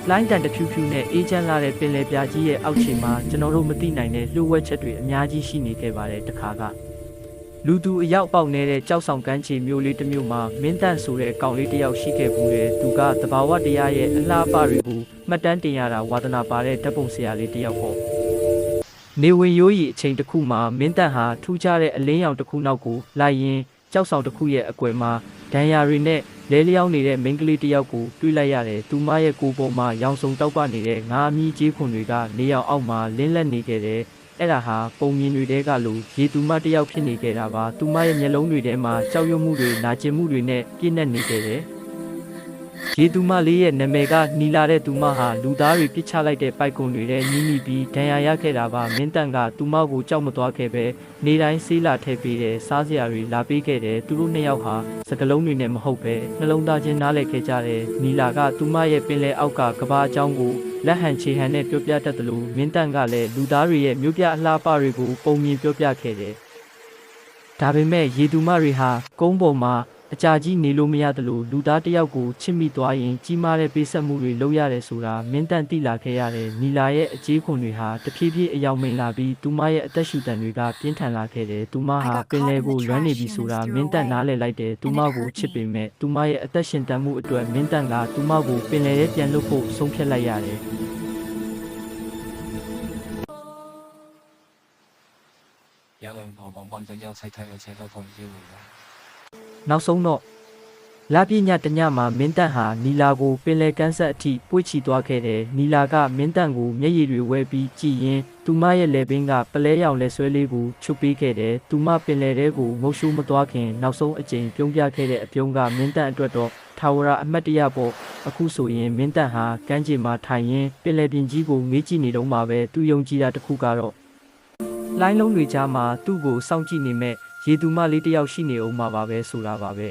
လိုင်းတန်တဖြူဖြူနဲ့အေးချမ်းလာတဲ့ပင်လယ်ပြကြီးရဲ့အောက်ခြေမှာကျွန်တော်တို့မသိနိုင်တဲ့လှုပ်ဝက်ချက်တွေအများကြီးရှိနေခဲ့ပါတယ်တခါကလူသူအရောက်ပေါက်နေတဲ့ကြောက်ဆောင်ကမ်းခြေမြို့လေးတစ်မြို့မှာမင်းတန့်ဆိုတဲ့အကောင်လေးတစ်ယောက်ရှိခဲ့ဘူးတဲ့သူကတဘာဝတရားရဲ့အလှပတွေကိုမှတ်တမ်းတင်ရတာဝါသနာပါတဲ့ဓာတ်ပုံဆရာလေးတစ်ယောက်ပေါ့နေဝင်ရိုးရီအချိန်တစ်ခုမှာမင်းတန့်ဟာထူးခြားတဲ့အလင်းရောင်တစ်ခုနောက်ကိုလိုက်ရင်ကြောက်ဆောင်တစ်ခုရဲ့အကွယ်မှာဒဏ်ရာတွေနဲ့လဲလျောင်းနေတဲ့မိန်းကလေးတစ်ယောက်ကိုတွေ့လိုက်ရတယ်သူမရဲ့ကိုယ်ပေါ်မှာရောင်စုံတောက်ပနေတဲ့ငါးအမီးကြီးခွန်တွေကနေရောင်အောက်မှာလင်းလက်နေခဲ့တယ်အဲ့ဒါဟာပုံမြင်တွေတဲကလို့ရေသူမတစ်ယောက်ဖြစ်နေခဲ့တာပါသူမရဲ့မျက်လုံးတွေထဲမှာကြောက်ရွံ့မှုတွေနာကျင်မှုတွေနဲ့ပြည့်နှက်နေခဲ့တယ်ရေသူမလေးရဲ့နာမည်ကနီလာတဲ့သူမဟာလူသားတွေပစ်ချလိုက်တဲ့ပိုက်ကွန်တွေနဲ့ညီးမိပြီးဒဏ်ရာရခဲ့တာပါမင်းတန့်ကသူမကိုကြောက်မသွားခဲ့ပဲနေတိုင်းဆေးလာထည့်ပေးတယ်စားစရာတွေလာပေးခဲ့တယ်သူတို့နှစ်ယောက်ဟာစကလုံးတွေနဲ့မဟုတ်ပဲနှလုံးသားချင်းနားလည်ခဲ့ကြတယ်နီလာကသူမရဲ့ပင်လယ်အောက်ကကဘာအကြောင်းကိုလက်ဟန်ချေဟန်နဲ့ပြောပြတတ်တယ်လို့မင်းတန့်ကလည်းလူသားတွေရဲ့မြို့ပြအလှပတွေကိုပုံမြင်ပြောပြခဲ့တယ်ဒါပေမဲ့ရေသူမတွေဟာကုန်းပေါ်မှာအကြာကြီးနေလို့မရတယ်လို့လူသားတစ်ယောက်ကိုချစ်မိသွားရင်ကြီးမားတဲ့ပေးဆက်မှုတွေလုပ်ရတယ်ဆိုတာမင်းတန့်သိလာခဲ့ရတယ်နီလာရဲ့အကြေးခွန်တွေဟာတဖြည်းဖြည်းအယောင်မိန်လာပြီးသူမရဲ့အသက်ရှူတန်တွေကပြင်းထန်လာခဲ့တယ်သူမဟာပင်လယ်ကိုလွမ်းနေပြီဆိုတာမင်းတန့်နားလည်လိုက်တယ်သူမကိုချစ်ပေမဲ့သူမရဲ့အသက်ရှင်တန်မှုအတွက်မင်းတန့်ကသူမကိုပင်လယ်ထဲပြန်လွတ်ဖို့ဆုံးဖြတ်လိုက်ရတယ်နောက်ဆုံးတော့လာပြညတညမှာမင်းတန့်ဟာနီလာကိုပင်လယ်ကမ်းဆက်အထိပွေ့ချီသွားခဲ့တယ်နီလာကမင်းတန့်ကိုမျက်ရည်တွေဝဲပြီးကြည်ရင်သူမရဲ့လက်ပင်ကပလဲရောင်လက်ဆွဲလေးကိုချုပ်ပေးခဲ့တယ်သူမပင်လယ်ထဲကိုငုတ်ရှိုးမသွားခင်နောက်ဆုံးအကြိမ်ပြုံးပြခဲ့တဲ့အပြုံးကမင်းတန့်အတွက်တော့ထာဝရအမတ်တရပေါ့အခုဆိုရင်မင်းတန့်ဟာကမ်းခြေမှာထိုင်ရင်းပင်လယ်ပြင်ကြီးကိုငေးကြည့်နေတော့မှပဲသူယုံကြည်တာတစ်ခုကတော့လိုင်းလုံးတွေကြားမှာသူ့ကိုစောင့်ကြည့်နေမဲ့ရေသူမလေးတစ်ယောက်ရှိနေအောင်မှာပါပဲဆိုတာပါပဲ